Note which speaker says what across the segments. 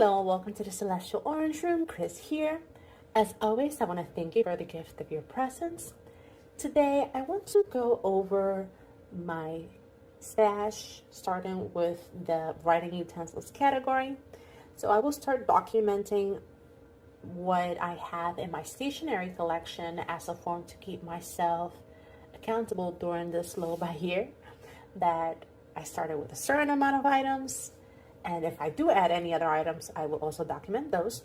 Speaker 1: Hello, welcome to the Celestial Orange Room. Chris here. As always, I want to thank you for the gift of your presence. Today, I want to go over my stash, starting with the writing utensils category. So I will start documenting what I have in my stationery collection as a form to keep myself accountable during this slow by year, that I started with a certain amount of items. And if I do add any other items, I will also document those.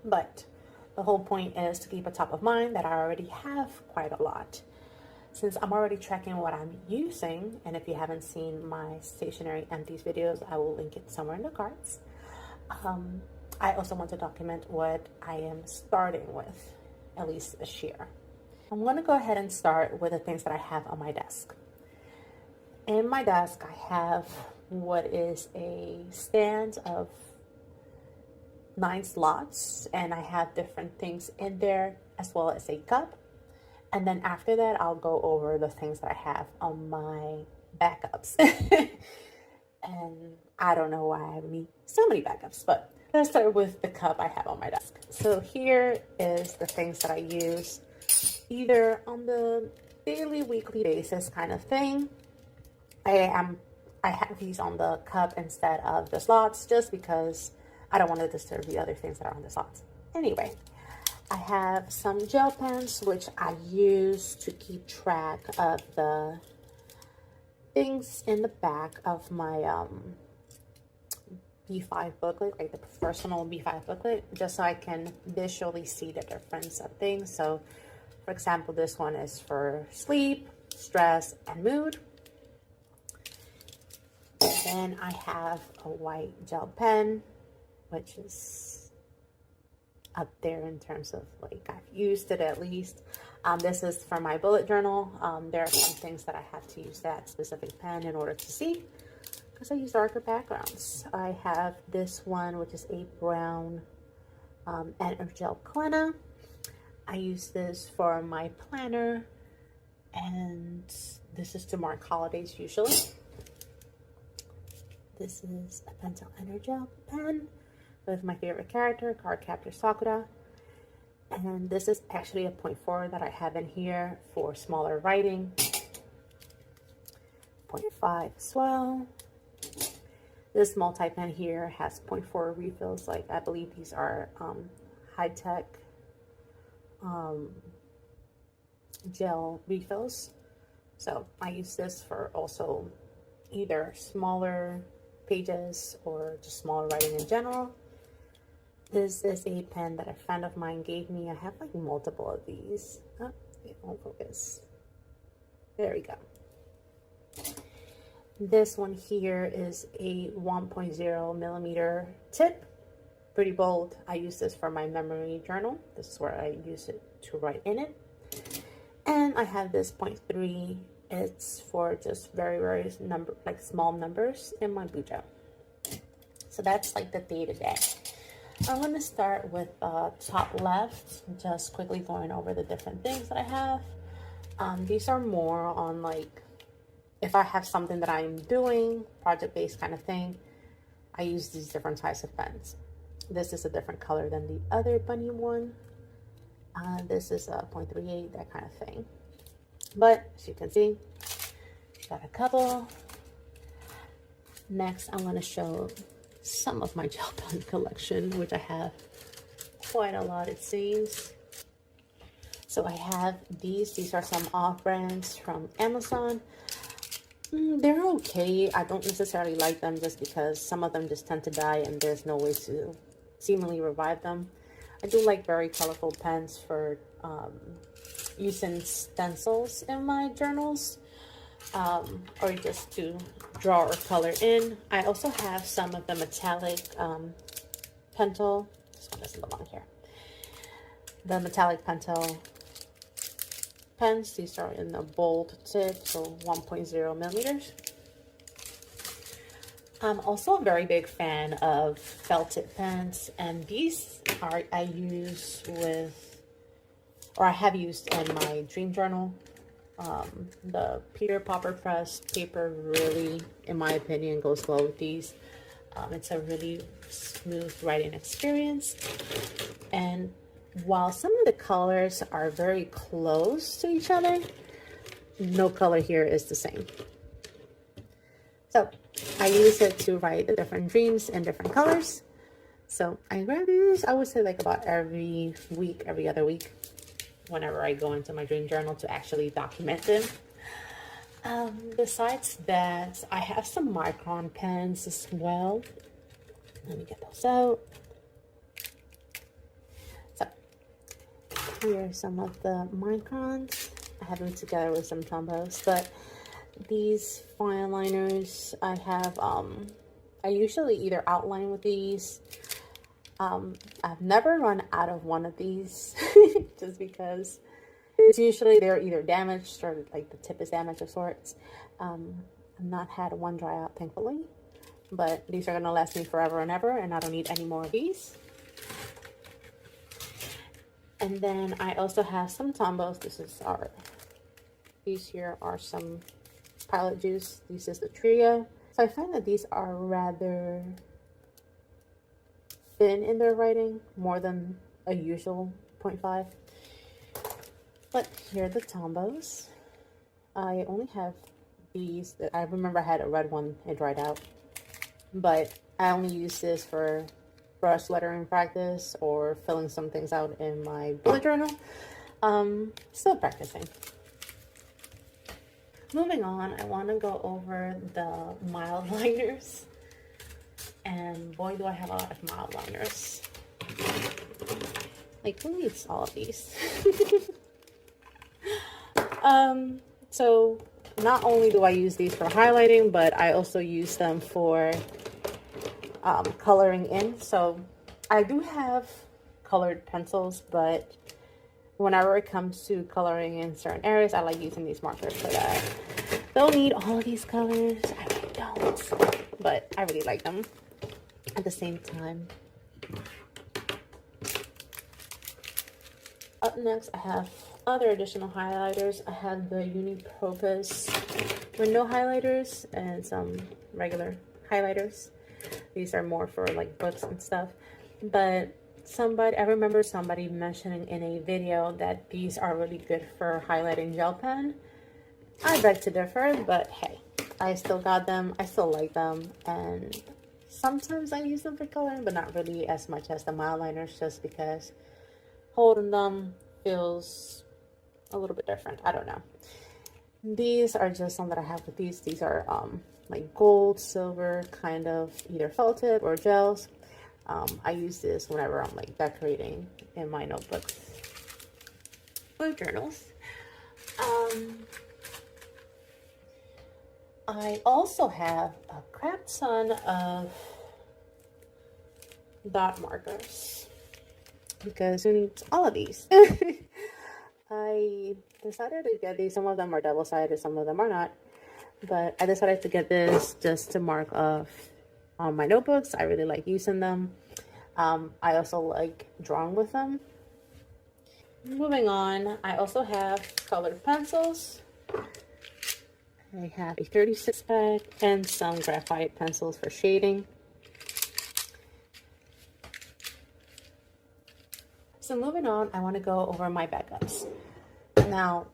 Speaker 1: But the whole point is to keep it top of mind that I already have quite a lot. Since I'm already tracking what I'm using, and if you haven't seen my stationery empties videos, I will link it somewhere in the cards. I also want to document what I am starting with, at least this year. I'm going to go ahead and start with the things that I have on my desk. In my desk, I have what is a stand of 9 slots, and I have different things in there as well as a cup. And then after that, I'll go over the things that I have on my backups. And I don't know why I need so many backups, but let's start with the cup I have on my desk. So here is the things that I use either on the daily, weekly basis kind of thing. I have these on the cup instead of the slots just because I don't want to disturb the other things that are on the slots. Anyway, I have some gel pens which I use to keep track of the things in the back of my B5 booklet, like the personal B5 booklet, just so I can visually see the difference of things. So, for example, this one is for sleep, stress, and mood. Then I have a white gel pen, which is up there in terms of like I've used it at least. This is for my bullet journal. There are some things that I have to use that specific pen in order to see because I use darker backgrounds. I have this one, which is a brown Energel Cleaner. I use this for my planner, and this is to mark holidays usually. This is a Pentel Energel pen with my favorite character, Cardcaptor Sakura. And this is actually a 0.4 that I have in here for smaller writing. 0.5 as well. This multi-pen here has 0.4 refills. Like, I believe these are high-tech gel refills. So I use this for also either smaller pages or just smaller writing in general. This is a pen that a friend of mine gave me. I have like multiple of these. Oh, it won't focus. There we go. This one here is a 1.0 millimeter tip. Pretty bold. I use this for my memory journal. This is where I use it to write in it. And I have this 0.3. It's for just very small numbers in my blue gel. So that's like the day-to-day. I'm going to start with top left, just quickly going over the different things that I have. These are more on like if I have something that I'm doing, project-based kind of thing, I use these different types of pens. This is a different color than the other bunny one. This is a 0.38, that kind of thing. But as you can see, got a couple. Next, I'm going to show some of my gel pen collection, which I have quite a lot, it seems. So I have these. These are some off-brands from Amazon. They're okay. I don't necessarily like them just because some of them just tend to die and there's no way to seemingly revive them. I do like very colorful pens for using stencils in my journals, or just to draw or color in. I also have some of the metallic Pentel. This one doesn't belong here. The metallic Pentel pens. These are in a bold tip, so 1.0 millimeters. I'm also a very big fan of felt tip pens, and these are I use with, or I have used in my dream journal. The Peter Popper Press paper really, in my opinion, goes well with these. It's a really smooth writing experience. And while some of the colors are very close to each other, no color here is the same. So I use it to write the different dreams in different colors. So I grab these, I would say like about every week, every other week, whenever I go into my dream journal to actually document them. Besides that, I have some micron pens as well. Let me get those out. So here are some of the microns. I have them together with some Tombos, but these fine liners I have, I usually either outline with these. I've never run out of one of these just because it's usually they're either damaged or like the tip is damaged of sorts. I've not had one dry out, thankfully, but these are gonna last me forever and ever, and I don't need any more of these. And then I also have some Tombos. These here are some Pilot Juice. This is the trio. So I find that these are rather thin in their writing, more than a usual 0.5. But here are the Tombos. I only have these. I remember I had a red one, it dried out. But I only use this for brush lettering practice or filling some things out in my bullet journal. Still practicing. Moving on, I want to go over the mild liners. And boy, do I have a lot of mild liners. Like, who needs all of these? So not only do I use these for highlighting, but I also use them for coloring in. So I do have colored pencils, but whenever it comes to coloring in certain areas, I like using these markers for that. Don't need all of these colors. I really don't, but I really like them at the same time. Up next, I have other additional highlighters. I have the Unipurpose window highlighters and some regular highlighters. These are more for like books and stuff. But I remember somebody mentioning in a video that these are really good for highlighting gel pen. I beg to differ, but hey, I still got them. I still like them, and sometimes I use them for coloring, but not really as much as the mild liners, just because holding them feels a little bit different. I don't know. These are just some that I have with these. These are like gold, silver, kind of either felt tip or gels. I use this whenever I'm like decorating in my notebooks or journals. I also have a crap ton of dot markers because who needs all of these? I decided to get these. Some of them are double-sided, some of them are not. But I decided to get this just to mark off on my notebooks. I really like using them. I also like drawing with them. Moving on, I also have colored pencils. I have a 36 pack and some graphite pencils for shading. So moving on, I want to go over my backups. Now,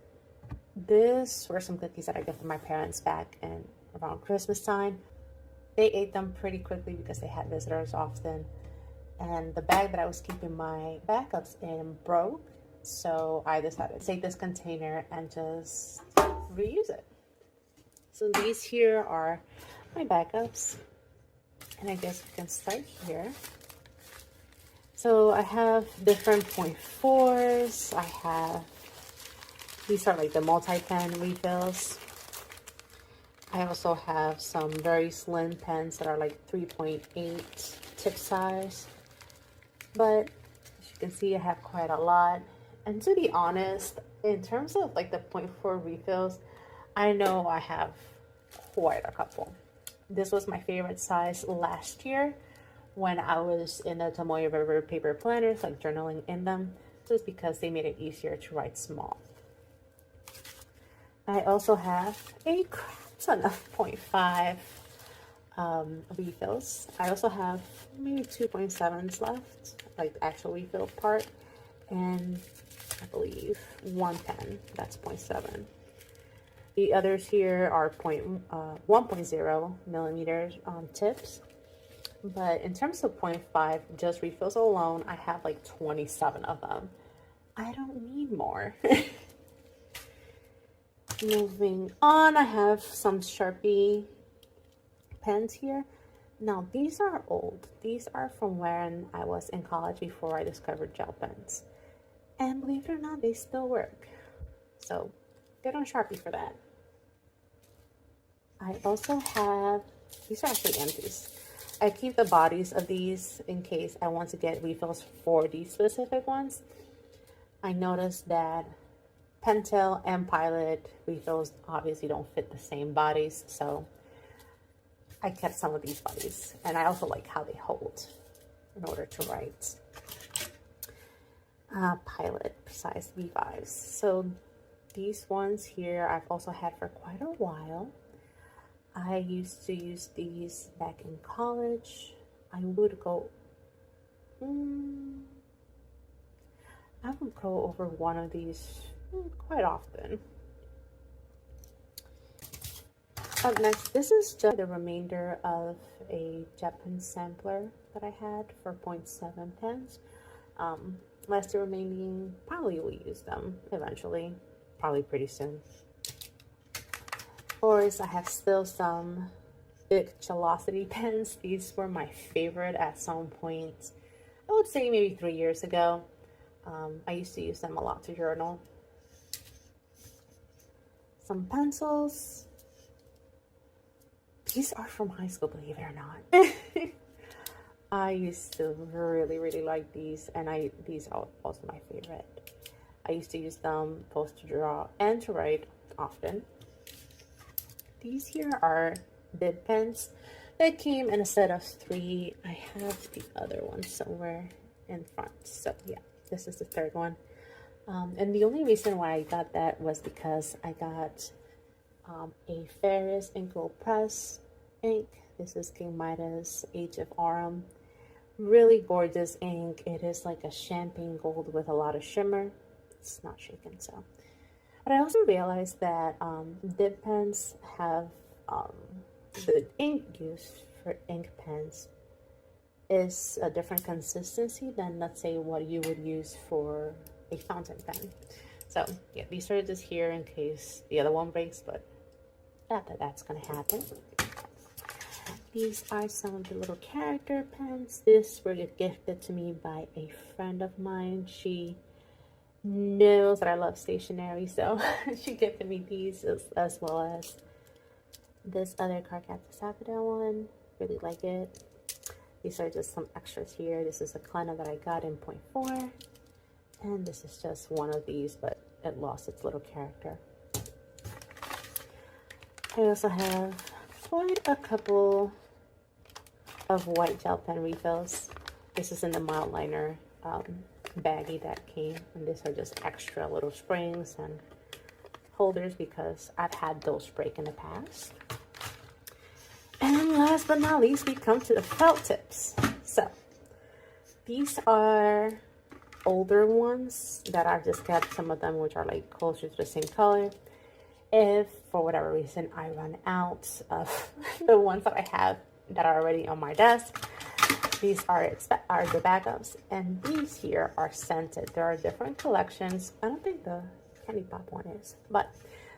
Speaker 1: these were some cookies that I got from my parents back in around Christmas time. They ate them pretty quickly because they had visitors often. And the bag that I was keeping my backups in broke. So I decided to take this container and just reuse it. So these here are my backups. And I guess we can start here. So I have different 0.4s. These are like the multi-pen refills. I also have some very slim pens that are like 3.8 tip size. But as you can see, I have quite a lot. And to be honest, in terms of like the 0.4 refills, I know I have quite a couple. This was my favorite size last year when I was in the Tomoe River paper planners, like journaling in them, just because they made it easier to write small. I also have a ton of 0.5 refills. I also have maybe 2.7s left, like the actual refill part, and I believe one pen that's 0.7. The others here are 1.0 millimeters tips. But in terms of 0.5, just refills alone, I have like 27 of them. I don't need more. Moving on, I have some Sharpie pens here. Now, these are old. These are from when I was in college before I discovered gel pens. And believe it or not, they still work. So, good on Sharpie for that. I also have, these are actually empties. I keep the bodies of these in case I want to get refills for these specific ones. I noticed that Pentel and Pilot refills obviously don't fit the same bodies, so I kept some of these bodies. And I also like how they hold in order to write. Pilot Precise V5s. So these ones here I've also had for quite a while. I used to use these back in college. I would go over one of these quite often. Up next, this is just the remainder of a jet pen sampler that I had for 0.7 pens. Last the remaining, probably will use them eventually, probably pretty soon. Of course, I have still some big Velocity pens. These were my favorite at some point. I would say maybe 3 years ago. I used to use them a lot to journal. Some pencils. These are from high school, believe it or not. I used to really, really like these, and these are also my favorite. I used to use them both to draw and to write often. These here are bib pens that came in a set of 3. I have the other one somewhere in front. So yeah, this is the third one. And the only reason why I got that was because I got a Ferris Ink Roll Press ink. This is King Midas Age of Aurum. Really gorgeous ink. It is like a champagne gold with a lot of shimmer. It's not shaken, so. But I also realized that dip pens have the ink used for ink pens is a different consistency than, let's say, what you would use for a fountain pen. So yeah, these are just here in case the other one breaks, but not that that's gonna happen. These are some of the little character pens. This were gifted to me by a friend of mine. She knows that I love stationery, so she gifted me these as well as this other Cardcaptor Sapphire one. Really like it. These are just some extras here. This is a Klena that I got in 0.4, and this is just one of these, but it lost its little character. I also have quite a couple of white gel pen refills. This is in the mild liner baggie that came, and these are just extra little springs and holders because I've had those break in the past. And last but not least, we come to the felt tips. So these are older ones that I've just kept, some of them which are like closer to the same color. If for whatever reason I run out of the ones that I have that are already on my desk, these are the backups, and these here are scented. There are different collections. I don't think the Candy Pop one is, but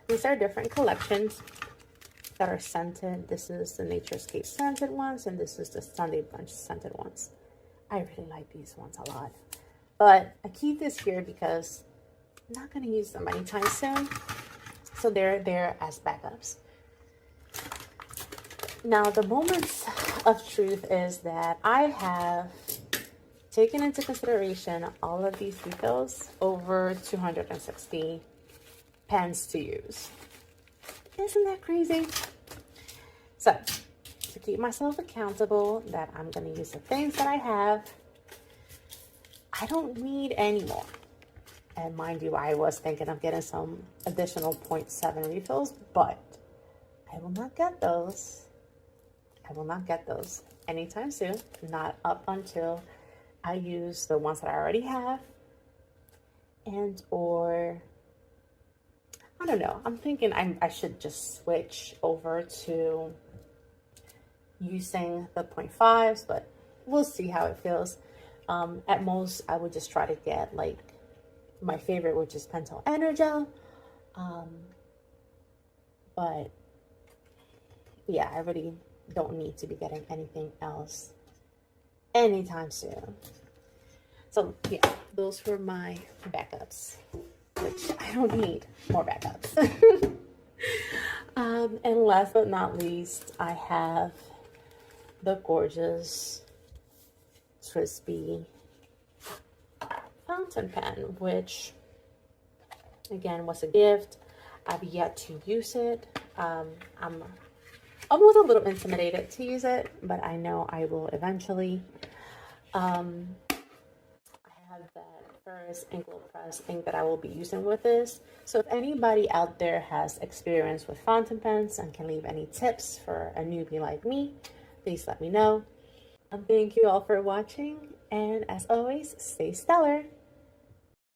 Speaker 1: these are different collections that are scented. This is the Nature's Cake scented ones, and this is the Sunday Bunch scented ones. I really like these ones a lot, but I keep this here because I'm not going to use them anytime soon, so they're there as backups. Now, the moments of truth is that I have taken into consideration all of these refills, over 260 pens to use. Isn't that crazy? So, to keep myself accountable that I'm going to use the things that I have, I don't need any more. And mind you, I was thinking of getting some additional 0.7 refills, but I will not get those I will not get those anytime soon, not up until I use the ones that I already have, and or I don't know. I'm thinking I should just switch over to using the 0.5s, but we'll see how it feels. At most, I would just try to get like my favorite, which is Pentel Energel. But yeah, I really don't need to be getting anything else anytime soon. So yeah, those were my backups, which I don't need more backups. And last but not least, I have the gorgeous Twisby fountain pen, which again was a gift. I've yet to use it. I'm almost a little intimidated to use it, but I know I will eventually. I have that first ink press ink that I will be using with this. So if anybody out there has experience with fountain pens and can leave any tips for a newbie like me, please let me know. Thank you all for watching, and as always, stay stellar.